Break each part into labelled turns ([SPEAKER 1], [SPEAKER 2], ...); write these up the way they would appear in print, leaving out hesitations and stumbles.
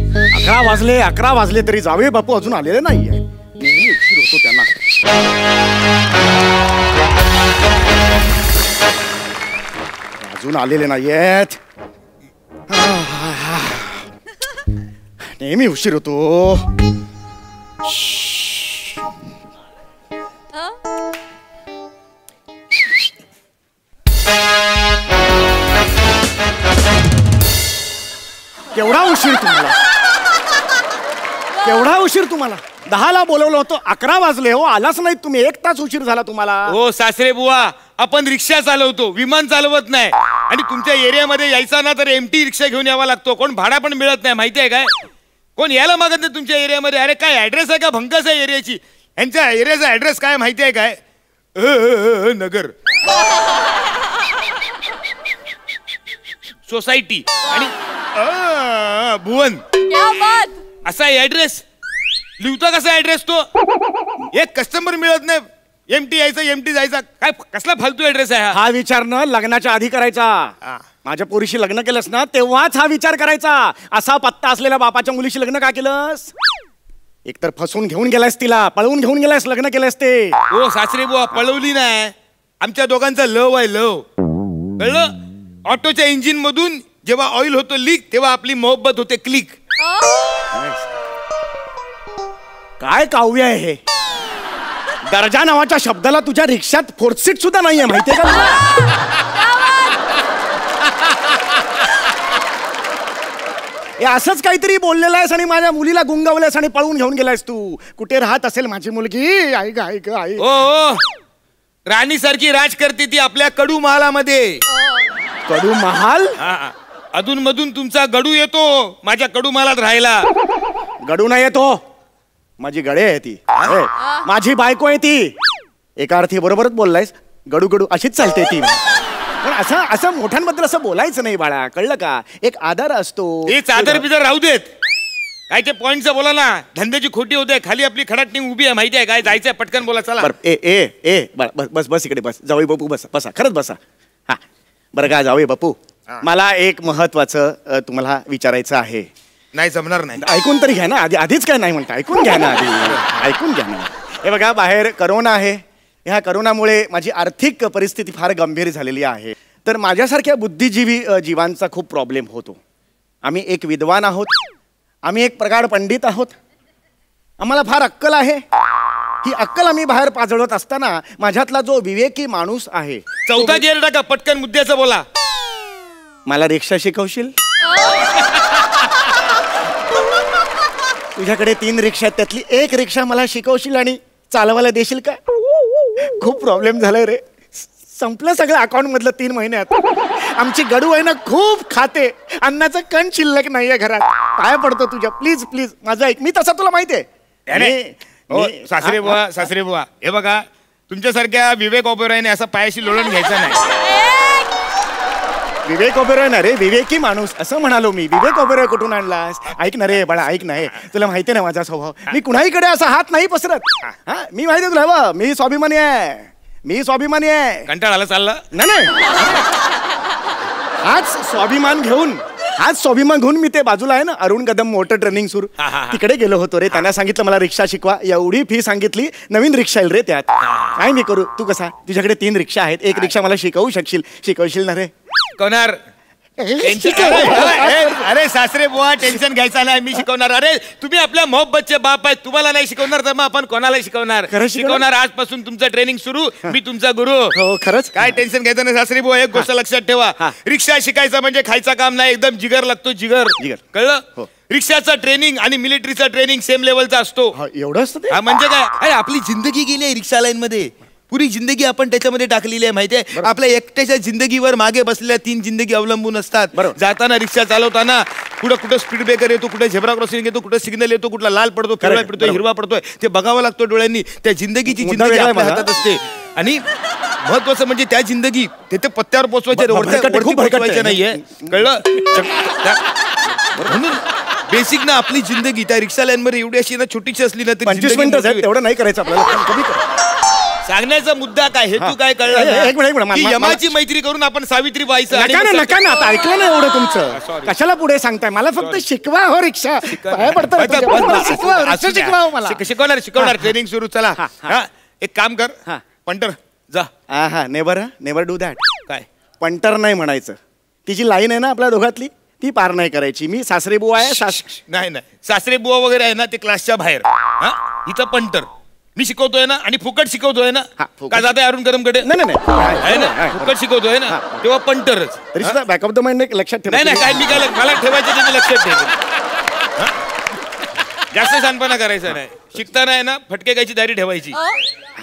[SPEAKER 1] 11 वाजले तरी जावे बापू अजून आलेले नाहीये. नेहमी उशीर होतो त्यांना. अजून आलेले नाहीयेत. नेहमी उशीर होतो. केवढा उशीर तुम्हाला, केवढा उशीर तुम्हाला. 10ला बोलवलं होतं, 11 वाजले हो, आलाच नाही तुम्ही. 1 तास उशीर झाला तुम्हाला.
[SPEAKER 2] हो सासरे बुवा, आपण रिक्षा चालवतो, विमान चालवत नाही. आणि तुमच्या एरियामध्ये यायचा ना तर एमटी रिक्षा घेऊन यावा लागतो. कोण भाडा पण मिळत नाही, माहिती आहे काय? कोण यायला मागत नाही तुमच्या एरियामध्ये. अरे काय ऍड्रेस आहे का भंकस आहे एरियाची? यांच्या एरियाचा ऍड्रेस काय माहिती आहे काय? नगर सोसायटी आणि भुवन असा ऍड्रेस. लिहता कसा ऍड्रेस तो? एक कस्टमर मिळत नाही. एमटी यायचा एमटी जायचा. काय कसला फालतू ऍड्रेस आहे
[SPEAKER 1] हा? विचार न लग्नाच्या आधी करायचा. माझ्या पोरीशी लग्न केलंस ना तेव्हाच हा विचार करायचा. असा पत्ता असलेल्या बापाच्या मुलीशी लग्न का केलंस? एकतर फसवून घेऊन गेलायस तिला, पळवून घेऊन गेलायस, लग्न केलंस ते.
[SPEAKER 2] हो सासरे बुवा, पळवली नाही. आमच्या दोघांचा लव आहे, लव. कळलं? ऑटोच्या इंजिन मधून जेव्हा ऑइल होतो लीक तेव्हा आपली मोहब्बत होते क्लिक.
[SPEAKER 1] काय काव्य आहे हे? दर्जा नावाच्या शब्दाला तुझ्या रिक्षात 4th सीट सुद्धा नाहीये, माहितीये का? हे असंच काहीतरी बोललेलं आहेस आणि माझ्या मुलीला गुंगवलेस आणि पळून घेऊन गेलायस तू. कुठे राहत असेल माझी मुलगी? ऐक ऐक ऐक.
[SPEAKER 2] ओ राणी सारखी राज करते ती आपल्या कडू महालामध्ये.
[SPEAKER 1] कडू महाल?
[SPEAKER 2] अधून मधून तुमचा गडू येतो माझ्या कडू महालात राहायला.
[SPEAKER 1] गडू नाही येतो, माझी गडे आहे ती. माझी बायको आहे ती. एका अर्थी बरोबरच बोललायस. गडू गडू अशीच चालते ती. पण असं असं मोठ्यांबद्दल असं बोलायचं नाही बाळा, कळलं का? एक आदर असतो.
[SPEAKER 2] हे चादर बिदर राहू देत. काय ते पॉइंटचं बोला ना. धंद्याची खोटी होते. खाली आपली खडाटणी उभी आहे, माहिती आहे काय? जायचंय पटकन बोला. चला
[SPEAKER 1] ए ए ए बस बस बस इकडे बस. जावई बापू बसा बसा, खरंच बसा. हा बरं का जावई बापू, मला एक महत्वाचं तुम्हाला विचारायचं आहे.
[SPEAKER 2] नाही जमणार नाही.
[SPEAKER 1] ऐकून तरी घ्या ना. आधीच काय नाही म्हणता, ऐकून घ्या ना आधी. ऐकून घ्या ना. हे बघा, बाहेर करोना आहे. ह्या करोनामुळे माझी आर्थिक परिस्थिती फार गंभीर झालेली आहे. तर माझ्यासारख्या बुद्धिजीवी जीवांचा खूप प्रॉब्लेम होतो. आम्ही एक विद्वान आहोत, आम्ही एक प्रगाढ पंडित आहोत, आम्हाला फार अक्कल आहे. ही अक्कल आम्ही बाहेर पाजळत असताना माझ्यातला जो विवेकी माणूस आहे.
[SPEAKER 2] चौथा गेअर टाका, पटकन मुद्द्याचं बोला.
[SPEAKER 1] मला रिक्षा शिकवशील? तुझ्याकडे 3 रिक्षा आहेत, त्यातली एक रिक्षा मला शिकवशील आणि चालवायला देशील का? खूप प्रॉब्लेम झालाय रे. संपलं सगळं अकाउंट मधलं 3 महिन्यात. आमची गडू आहे ना खूप खाते. अन्नाचं कण शिल्लक नाहीये घरात. पाया पडतो तुझ्या, प्लीज प्लीज माझं ऐक. मी तसा तुला माहितीये.
[SPEAKER 2] सासरे बुवा, सासरे बुवा, हे बघा, तुमच्यासारख्या विवेक ओबेरॉयने असं पायाशी लोळून घ्यायचं नाही.
[SPEAKER 1] विवेक ओबेरॉय ना रे, विवेकी माणूस असं म्हणालो मी. विवेक ओबेरॉय कुठून आणलास? ऐक ना रे बाळा, ऐक ना. तुला माहिती ना माझा स्वभाव. मी कुणाहीकडे असा हात नाही पसरत. हा मी माहिती तुला. हवं मी स्वाभिमानी आहे, मी स्वाभिमानी आहे.
[SPEAKER 2] कंटाळा आला चालला
[SPEAKER 1] नाही. हाच स्वाभिमान घेऊन मी ते बाजूला आहे ना अरुण कदम मोटर ट्रेनिंग सुरू तिकडे गेलो होतो रे. त्यांना सांगितलं मला रिक्षा शिकवा. एवढी फी सांगितली. नवीन रिक्षा येईल रे त्यात. काय मी करू? तू कसा? तुझ्याकडे 3 रिक्षा आहेत, एक रिक्षा मला शिकवशील ना रे?
[SPEAKER 2] शिकवणार. अरे सासरे बुवा, टेन्शन घ्यायचा नाही, मी शिकवणार. अरे तुम्ही आपल्या मोहब्बतचे बाप आहेत, तुम्हाला नाही शिकवणार तर मग आपण कोणाला शिकवणार? शिकवणार. आजपासून तुमचं ट्रेनिंग सुरू, मी तुमचा गुरु.
[SPEAKER 1] हो खरंच.
[SPEAKER 2] काय टेन्शन घ्यायचं नाही सासरे बुवा. एक गोष्ट लक्षात ठेवा, रिक्षा शिकायचं म्हणजे खायचं काम नाही. एकदम जिगर लागतो, जिगर. कळलं? रिक्षाचं ट्रेनिंग आणि मिलिटरीचं ट्रेनिंग सेम लेवलचा असतो.
[SPEAKER 1] एवढं असतं?
[SPEAKER 2] हा म्हणजे काय? अरे आपली जिंदगी गेली आहे रिक्षा लाईन मध्ये. पुरी जिंदगी आपण त्याच्यामध्ये टाकलेली आहे, माहितीये? आपल्या एकट्याच्या जिंदगीवर मागे बसलेल्या 3 जिंदगी अवलंबून असतात. जाताना रिक्षा चालवताना कुठं स्पीड ब्रेकर येतो, कुठे झेब्रा क्रॉसिंग येतो, कुठे सिग्नल येतो, कुठला लाल पडतो, पिवळा पडतोय, हिरवा पडतोय, ते बघावं लागतं डोळ्यांनी. त्या जिंदगीची जिंदगी आपल्या हातात असते. आणि महत्वाचं म्हणजे त्या जिंदगी ते पत्त्यावर पोहोचवायचे नाहीये. कळलं? म्हणून बेसिक ना आपली जिंदगी त्या रिक्षा लाईन मध्ये एवढी अशी ना छोटीशी असली ना तरी
[SPEAKER 1] 25 मिनिटं तेवढं नाही करायचं आपल्याला.
[SPEAKER 2] सांगण्याचा मुद्दा काय हेतू काय
[SPEAKER 1] एक
[SPEAKER 2] कळलं
[SPEAKER 1] मिनिट,
[SPEAKER 2] की यमाची मैत्री करून आपण सावित्री व्हायचं आणि
[SPEAKER 1] नका ना
[SPEAKER 2] मग
[SPEAKER 1] नका ना आता ऐकलं ना एवढं तुमचं
[SPEAKER 2] Sorry.
[SPEAKER 1] कशाला पुढे सांगताय मला फक्त शिकवा हो रिक्षा पाया पडतं रे तुझ्या. मला शिकवा रिक्षा शिकवा हो मला
[SPEAKER 2] शिकवणार ट्रेनिंग सुरू चला हा, एक काम कर
[SPEAKER 1] हा.
[SPEAKER 2] पंटर जा
[SPEAKER 1] हा नेवर डू दॅट
[SPEAKER 2] काय
[SPEAKER 1] पंटर नाही म्हणायचं ती जी लाईन आहे ना आपल्या दोघातली ती पार नाही करायची मी सासरे बुवा आहे
[SPEAKER 2] नाही सासरे बुवा वगैरे आहे ना ते क्लासच्या बाहेर हा इथं पंटर मी शिकवतोय ना आणि फुकट शिकवतोय ना
[SPEAKER 1] हा, फुकट.
[SPEAKER 2] का जाते अरुण करमकडे
[SPEAKER 1] नाही
[SPEAKER 2] आहे ना फुकट शिकवतोय ना तेव्हा पंटरच
[SPEAKER 1] तरी सुद्धा बॅक ऑफ द माइंड लक्षात
[SPEAKER 2] नाही
[SPEAKER 1] ठेवा
[SPEAKER 2] काय मी काय मला ठेवायचं ते मी लक्षात ठेवेन हा? जास्त शानपणा करायचा नाही शिकताना आहे ना फटके गायची दारी ठेवायची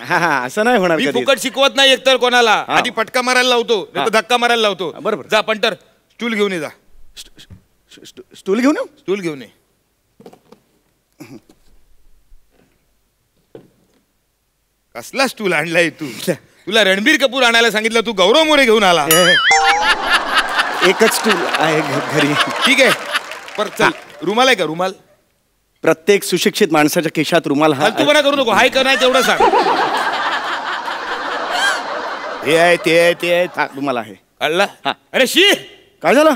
[SPEAKER 1] हा असं नाही होणार
[SPEAKER 2] मी
[SPEAKER 1] कधी
[SPEAKER 2] फुकट शिकवत नाही एकतर कोणाला
[SPEAKER 1] हा.
[SPEAKER 2] आधी फटका मारायला लावतो नाही तर धक्का मारायला लावतो
[SPEAKER 1] बरोबर.
[SPEAKER 2] जा पंटर स्टूल घेऊन ये जा
[SPEAKER 1] स्टूल घेऊन येऊ
[SPEAKER 2] स्टूल घेऊन ये कसला स्टूल आणलाय तू तुला रणबीर कपूर आणायला सांगितलं तू गौरव मोरे घेऊन आला
[SPEAKER 1] एकच स्टूल आहे घरी
[SPEAKER 2] ठीक आहे पर चल रुमाल आहे का रुमाल
[SPEAKER 1] प्रत्येक सुशिक्षित माणसाच्या केशात रुमाल हा
[SPEAKER 2] फालतूपणा करू नको हाय का नाही तेवढं सांग हे आहे ते आहे ते आहे
[SPEAKER 1] हा, रुमाल आहे
[SPEAKER 2] कळला
[SPEAKER 1] हा.
[SPEAKER 2] अरे शी
[SPEAKER 1] काय झालं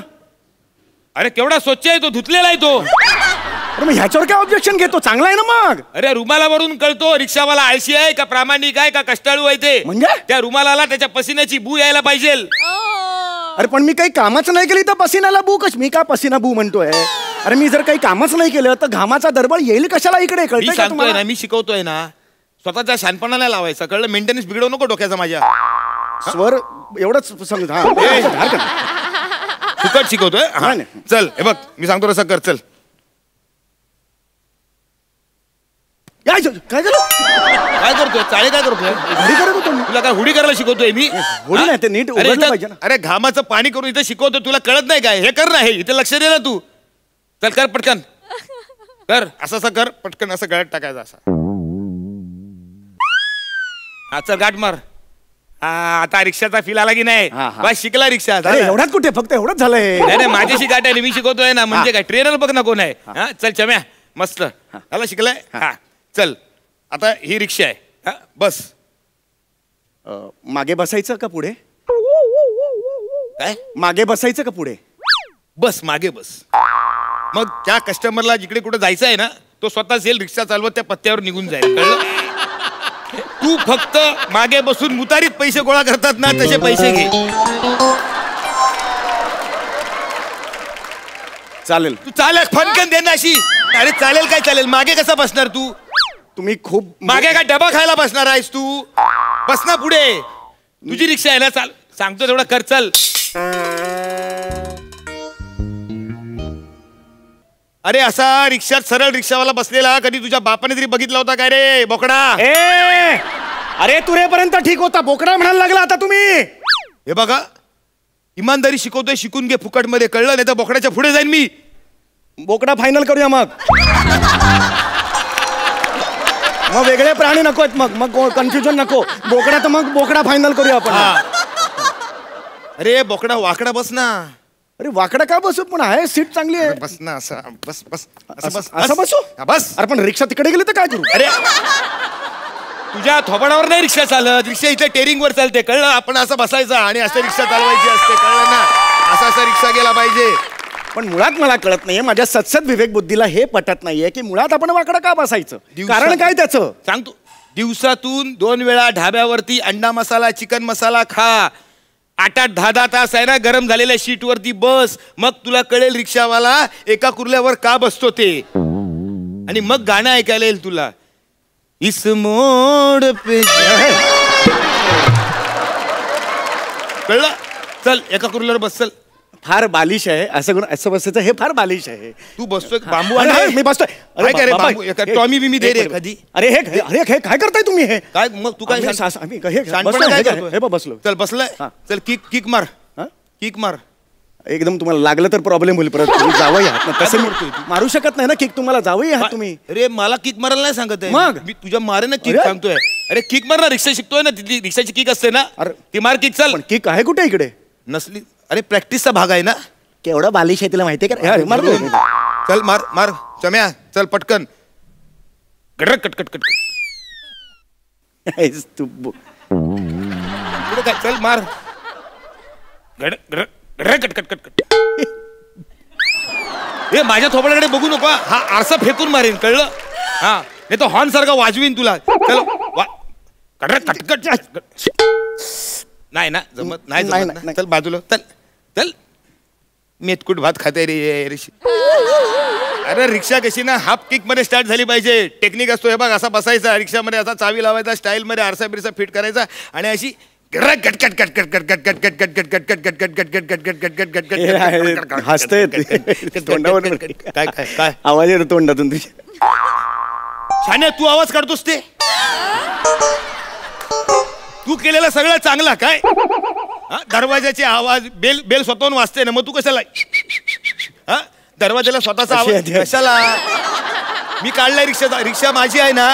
[SPEAKER 2] अरे केवढा स्वच्छ आहे तो धुतलेला आहे तो
[SPEAKER 1] अरे मग ह्याच्यावर काय ऑब्जेक्शन घेतो चांगला आहे ना मग
[SPEAKER 2] अरे रुमालावरून कळतो रिक्षावाला आळशी आहे का प्रामाणिक आहे का कष्टाळू आहे ते
[SPEAKER 1] म्हणजे?
[SPEAKER 2] त्या रुमालाला त्याच्या पसिन्याची बू यायला पाहिजे
[SPEAKER 1] अरे पण मी काही कामच नाही केली तर पसिनाला बू कश मी का पसिना बू म्हणतोय अरे मी जर काही कामच नाही केलं तर घामाचा दरबळ येईल कशाला इकडे
[SPEAKER 2] मी
[SPEAKER 1] कळतंय का
[SPEAKER 2] सांगतोय
[SPEAKER 1] तुम्हाला?
[SPEAKER 2] ना मी शिकवतोय ना स्वतःचा शानपणा नाही लावायचा कळलं मेंटेनन्स बिघडवू नको डोक्याचा माझ्या
[SPEAKER 1] स्वर एवढंच समज हा
[SPEAKER 2] ए.
[SPEAKER 1] हरकत नाही.
[SPEAKER 2] फुकट शिकवतोय हा.
[SPEAKER 1] नाही, नाही.
[SPEAKER 2] चल हे बघ मी सांगतो तसं कर चल
[SPEAKER 1] काय झालं
[SPEAKER 2] काय करतोय चाळे काय करतोय
[SPEAKER 1] घरी करत होतो मी.
[SPEAKER 2] तुला काय हुडी करायला शिकवतोय मी
[SPEAKER 1] हुडी नाही, ते नीट
[SPEAKER 2] अरे
[SPEAKER 1] उघडलं
[SPEAKER 2] इथं-
[SPEAKER 1] पाहिजे ना.
[SPEAKER 2] अरे घामाचं पाणी करून इथे शिकवतो तुला कळत नाही काय हे कर ना हे इथे लक्ष दे ना तू चल कर पटकन कर असं कर पटकन असं गळ्यात टाकायचं असा हा चल गाठ मार हा आता रिक्षाचा फील आला की नाही
[SPEAKER 1] हा, हा.
[SPEAKER 2] बस शिकला रिक्षा
[SPEAKER 1] अरे
[SPEAKER 2] झालं.
[SPEAKER 1] एवढाच कुठे फक्त एवढंच झालंय
[SPEAKER 2] नाही माझ्याशी गाठ आहे मी शिकवतोय ना म्हणजे काय ट्रेनर बघ ना कोण आहे हा चल चम्या मस्त त्याला शिकलाय हा चल आता ही रिक्षा आहे हा बस
[SPEAKER 1] मागे बसायचं का पुढे
[SPEAKER 2] काय
[SPEAKER 1] मागे बसायचं का पुढे
[SPEAKER 2] बस मागे बस मग त्या कस्टमरला जिकडे कुठे जायचं आहे ना तो स्वतःच येईल रिक्षा चालवत त्या पत्त्यावर निघून जाईल कळलं तू फक्त मागे बसून मुतारीत पैसे गोळा करतात ना तसे पैसे घे
[SPEAKER 1] चालेल
[SPEAKER 2] तू चालेल फनकन दे ना अशी अरे चालेल काय चालेल मागे कसा बसणार तू
[SPEAKER 1] तुम्ही खूप
[SPEAKER 2] मागे काय डबा खायला बसणार आहेस तू बस ना पुढे तुझी रिक्षा आहे ना चाल सांगतो तेवढा कर चल अरे असा रिक्षात सरळ रिक्षावाला बसलेला कधी तुझ्या बापाने तरी बघितला होता काय रे बोकडा
[SPEAKER 1] ए अरे तुरेपर्यंत ठीक होता बोकडा म्हणायला लागला आता तुम्ही
[SPEAKER 2] हे बघा इमानदारी शिकवतोय शिकून घे फुकट मध्ये कळलं नाही तर बोकडाच्या पुढे जाईन मी
[SPEAKER 1] बोकडा फायनल करूया मग मग वेगळे प्राणी नको मग मग कन्फ्युजन नको बोकडा तर मग बोकडा फायनल करूया आपण
[SPEAKER 2] हा. अरे बोकडा वाकडा बस ना
[SPEAKER 1] अरे वाकडा का बसू पण आहे सीट चांगली आहे
[SPEAKER 2] बस ना असं बस बस असं बस
[SPEAKER 1] असं बसू
[SPEAKER 2] हा, बस
[SPEAKER 1] अरे पण रिक्षा तिकडे गेली तर काय करू
[SPEAKER 2] अरे तुझ्या थोबाडावर नाही रिक्षा चालत रिक्षा इथे टेरिंग वर चालते कळलं आपण असं बसायचं आणि असं रिक्षा चालवायची असते कळलं ना असा रिक्षा गेला पाहिजे
[SPEAKER 1] पण मुळात मला कळत नाहीये माझ्या सत्सद विवेक बुद्धीला हे पटत नाहीये की मुळात आपण वाकडा का बसायचं कारण काय त्याचं
[SPEAKER 2] सांगतो दिवसातून 2 वेळा ढाब्यावरती अंडा मसाला चिकन मसाला खा 8-8 10-10 तास आहे ना गरम झालेल्या शीट वरती बस मग तुला कळेल रिक्षावाला एका कुर्ल्यावर का बसतो ते आणि मग गाणं ऐकायला येईल तुला इस मोड पे कळलं चल एका कुर्ल्यावर बस चल
[SPEAKER 1] फार बालिश आहे असं बसायचं हे फार बालिश आहे
[SPEAKER 2] तू बसतोय बांबू
[SPEAKER 1] अरे,
[SPEAKER 2] आहे
[SPEAKER 1] मी बसतोय
[SPEAKER 2] काय काय रे
[SPEAKER 1] बाबा,
[SPEAKER 2] बांबू एका टॉमी बिमी दे रे कधी
[SPEAKER 1] अरे हे काय करताय तुम्ही हे
[SPEAKER 2] काय मग तू काय
[SPEAKER 1] बसलोय,
[SPEAKER 2] काय
[SPEAKER 1] हे बघ बसलो
[SPEAKER 2] चल बसलाय
[SPEAKER 1] हा.
[SPEAKER 2] चल किक मार
[SPEAKER 1] हा?
[SPEAKER 2] किक मार
[SPEAKER 1] एकदम तुम्हाला लागलं तर प्रॉब्लेम होईल परत तुम्ही जावई आहात ना तसं
[SPEAKER 2] काय
[SPEAKER 1] मी
[SPEAKER 2] बोलतोय तू?
[SPEAKER 1] मारू शकत नाही ना किक तुम्हाला जावई आहात तुम्ही
[SPEAKER 2] अरे मला किक मारायला नाही सांगत आहे
[SPEAKER 1] मग?
[SPEAKER 2] मी तुझ्या मारे किक
[SPEAKER 1] अरे?
[SPEAKER 2] सांगतोय अरे किक मार ना रिक्षा शिकतोय ना तिथली रिक्षाची किक असते ना
[SPEAKER 1] अरे.
[SPEAKER 2] ती मार किक चल
[SPEAKER 1] पण किक आहे कुठे इकडे
[SPEAKER 2] नसली अरे प्रॅक्टिसचा भाग आहे ना
[SPEAKER 1] केवढा बालिश आहे तिला माहितीये का अरे, मारतोय.
[SPEAKER 2] चल मार मार चम्या चल पटकन गडर कट कट कट
[SPEAKER 1] आहेस तू
[SPEAKER 2] पुढे काय चल मार कटकट हे माझ्या थोबड्याकडे बघू नको हा आरसा फेकून मारेन कळलं हा नाही तो हॉर्न सारखा वाजवीन तुला चल कटकट नाही ना जमत नाही जमत ना. चल बाजूला चल चल मेतकूट भात खाते रे अरे रिक्षा कशी ना हाफ किक मध्ये स्टार्ट झाली पाहिजे टेक्निक असतो हे बघ असा बसायचा रिक्षामध्ये असा चावी लावायचा स्टाईल मध्ये आरसा बिरसा फिट करायचा आणि अशी
[SPEAKER 1] हसतय तोंडावर
[SPEAKER 2] काय काय काय
[SPEAKER 1] आवाज येतो तोंडातून तुझ्या
[SPEAKER 2] शाने तू आवाज काढतोस ते तू केलेला सगळं चांगला काय दरवाजाचे आवाज बेल बेल स्वतःहून वाजते ना मग तू कशाला दरवाजाला स्वतःचा आवाज कशाला मी काढलाय रिक्षा माझी आहे ना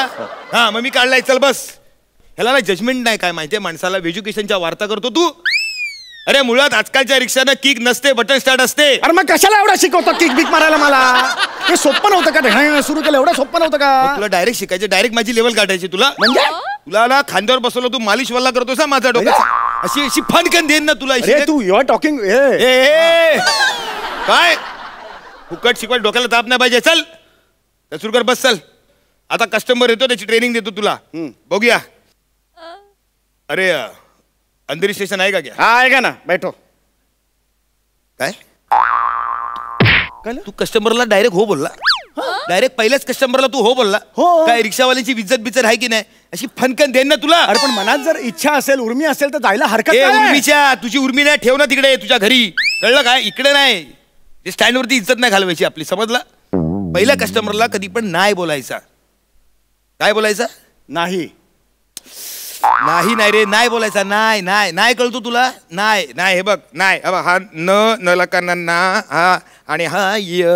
[SPEAKER 2] हा मग मी काढलाय चल बस ह्याला ना जजमेंट नाही काय माहितीये माणसाला एज्युकेशनच्या वार्ता करतो तू अरे मुळात आजकालच्या रिक्षानं किक नसते बटन स्टार्ट असते
[SPEAKER 1] अरे मग कशाला एवढा शिकवतो किक बिक मारायला मला हे सोपं नव्हतं का ढेकणं सुरू केलं एवढं सोपं नव्हतं का
[SPEAKER 2] तुला डायरेक्ट शिकायचे डायरेक्ट माझी लेवल काढायची तुला
[SPEAKER 1] म्हणजे
[SPEAKER 2] तुला ना खांद्यावर बसवलं तू मालिश वल्ला करतोस ना माझा डोक्यात अशी अशी फणकन देईन ना तुला
[SPEAKER 1] तू युआर टॉकिंग
[SPEAKER 2] काय फुकट शिकवाय डोक्याला ताप नाही पाहिजे चल सुरू कर बस चल आता कस्टमर येतो त्याची ट्रेनिंग देतो तुला बघूया अरे अंधेरी स्टेशन आहे का क्या
[SPEAKER 1] हा आहे का ना बैठो
[SPEAKER 2] काय तू कस्टमरला डायरेक्ट हो बोलला डायरेक्ट पहिल्याच कस्टमरला तू हो बोलला
[SPEAKER 1] हो.
[SPEAKER 2] काय रिक्षावाल्याची इज्जत बिज्जत आहे की नाही अशी फनकन देन ना तुला
[SPEAKER 1] अरे पण मनात जर इच्छा असेल उर्मी असेल तर जायला हरकत
[SPEAKER 2] ए
[SPEAKER 1] नाही.
[SPEAKER 2] उर्मीच्या तुझी उर्मी नाही ठेव ना तिकडे तुझ्या घरी कळलं काय इकडे नाही स्टँड वरती इज्जत नाही घालवायची आपली समजला पहिल्या कस्टमरला कधी पण नाही बोलायचा काय बोलायचा
[SPEAKER 1] नाही
[SPEAKER 2] नाही नाही रे नाही बोलायचा नाही नाही नाही कळतो तुला नाही नाही हे बघ नाही हा न लकांना ना हा आणि हा य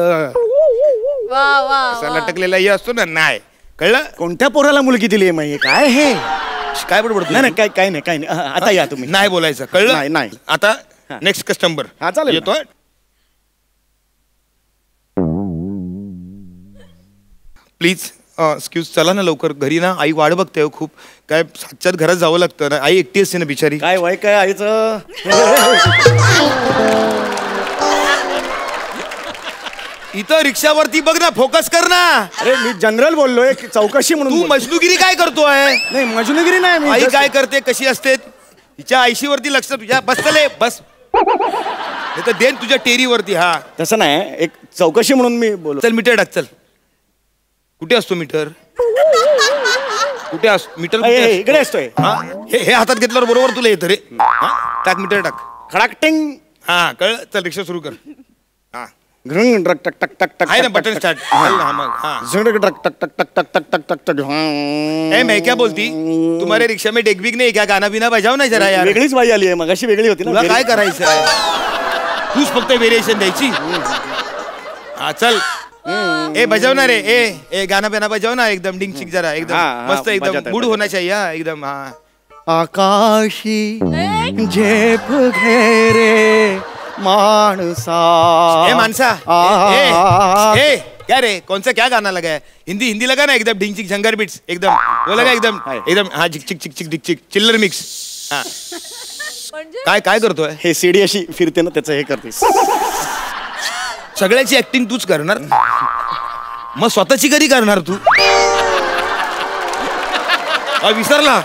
[SPEAKER 2] लटकलेला य असतो ना नाही कळलं
[SPEAKER 1] कोणत्या पोराला मुलगी दिली आहे मग काय हे
[SPEAKER 2] काय बरोबर
[SPEAKER 1] नाही काय नाही आता या तुम्ही
[SPEAKER 2] नाही बोलायचं कळलं
[SPEAKER 1] नाही
[SPEAKER 2] आता नेक्स्ट कस्टमर
[SPEAKER 1] हा चालेल
[SPEAKER 2] येतो प्लीज एक्सक्यूज चला ना लवकर घरी ना आई वाट बघते खूप काय सातच्यात घरात जावं लागतं ना आई एकटी असते ना बिचारी
[SPEAKER 1] काय वय काय आईचं
[SPEAKER 2] इथं रिक्षावरती बघ ना फोकस कर ना
[SPEAKER 1] अरे मी जनरल बोललोय चौकशी म्हणून
[SPEAKER 2] तू मजनुगिरी काय करतोय
[SPEAKER 1] नाही मजनुगिरी नाही मी
[SPEAKER 2] आई काय करते कशी असते तिच्या आयशीवरती लक्ष तुझ्या बस चले बस नाही तर देन तुझ्या टेरीवरती हा
[SPEAKER 1] तसं नाही एक चौकशी म्हणून मी बोल
[SPEAKER 2] चल मीटर टाक चल कुठे असतो मीटर कुठे असतो मीटर
[SPEAKER 1] इकडे असतोय
[SPEAKER 2] हे हातात घेतल्यावर बरोबर तुला येतं रे टाक मीटर टाक
[SPEAKER 1] खडाकटिंग
[SPEAKER 2] हा कळ चल रिक्षा सुरू कर हा
[SPEAKER 1] घृंग टक टक टक टक टक
[SPEAKER 2] आहे ना बटन स्टार्ट
[SPEAKER 1] झंग टक टक टक टक टक टक टक टक टक
[SPEAKER 2] ए मैं क्या बोलती तुम्हारे रिक्शा में डेग बिग नहीं क्या गाना बिना बजाव ना जरा यार
[SPEAKER 1] वेगळीच बाई आली आहे मगाशी वेगळी होती
[SPEAKER 2] तुला
[SPEAKER 1] ना
[SPEAKER 2] काय करायचं आहे तूच फक्त व्हेरिएशन द्यायची हा चल ए बजाव ना रे ए गाना बिना बजाव ना एकदम डिंग चिक जरा एकदम मस्त एकदम मूड होना चाहिए हा एकदम हा
[SPEAKER 1] आकाशी झेप घेरे मानसा
[SPEAKER 2] ए मानसा ए क्या रे कौन सा क्या गाना लगा है हिंदी लगा ना एकदम ढिंग चिक झंगर बीट्स एकदम वो लगा एकदम हाँ झिक चिक चिक चिक डिक चिक चिल्लर मिक्स हाँ काय काय करतोय
[SPEAKER 1] हे सीडी अशी फिरते ना त्याचं हे करतेस
[SPEAKER 2] सगळ्याची ऍक्टिंग तूच करणार मग स्वतःची कधी करणार तू विसरला